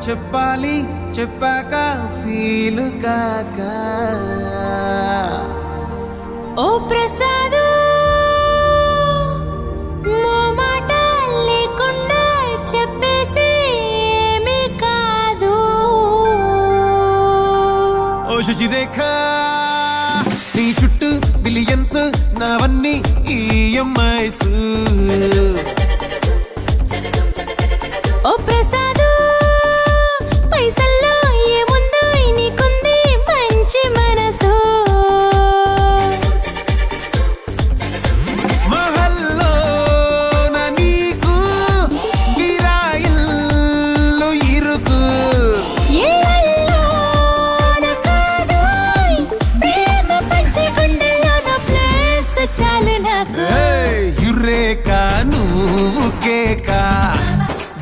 చెప్పాలి చెప్పాక ఫీలు కాక ఓ ప్రసాదు మాట లేకుండా చెప్పేసి ఏమీ కాదు ఓ శశిరేఖ నీ చుట్టూ బిలియన్స్ నావన్నీ ఈఎంఐస్ ఓ ప్రసాదు పైసల్లో ఏముందో నీకుంది మంచి మనసు మహల్లో నా నీకు గిరాయిల్లు ఇరుకు ఏళ్ళలో నా కాదోయ్ ప్రేమ పంచి గుండెల్లో నా ప్లేస్ చాలు నాకు యురేక నువ్వు కేక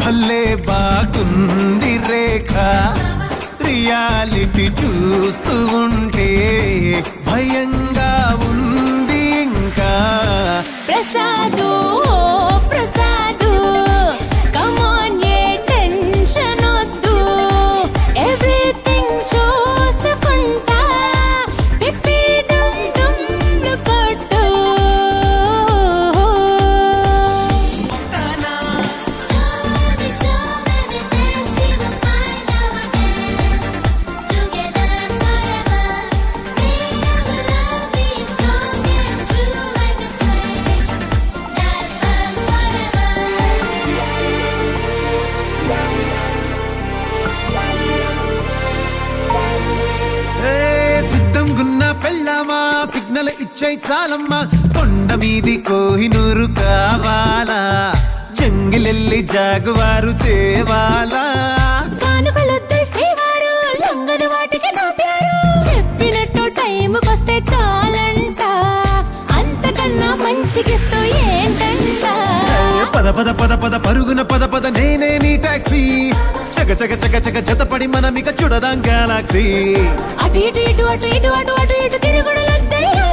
భలే బాగుంది రేఖ రియాలిటీ చూస్తూ ఉంటే భయంగా ఉంది ఇంకా ప్రసాదు ప్రసాదు కమాన్ ఏ టెన్షన్ వద్దు ఎవ్రీథింగ్ చూసుకుంటా పిప్పి డుమ్ డుమ్ కొట్టు సిద్ధం గున్న పెళ్ళామా సిగ్నల్ ఇచ్చే చాలమ్మా కొండ మీది కోహినూరు కావాలా జంగిలెల్లి జాగువారు తేవాలా కానుకలొద్దు సేవారు లొంగని వాటికి నోపారు చెప్పినట్టు టైంకొస్తే చాలంట అంతకన్నా మంచి గిఫ్ట్ ఏంటంట పద పద పద పద పరుగున పద పద నేనే నీ టాక్సీ చక చక చక చక జతపడి మనమిక చూడదాం గెలాక్సీ అటు ఇటు ఇటు అటు ఇటు అటు అటు ఇటు తిరుగుడులొద్దయ్యో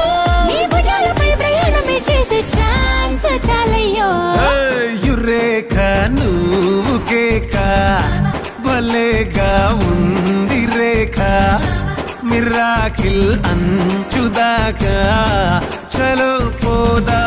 నీ భుజాలపై ప్రయాణమే చేసే ఛాన్స్ చాలయ్యో యురేఖ నువ్వు కేక భలేగా ఉంది రేఖ మిరాకిల్ అంచుదాకా చలో పోదా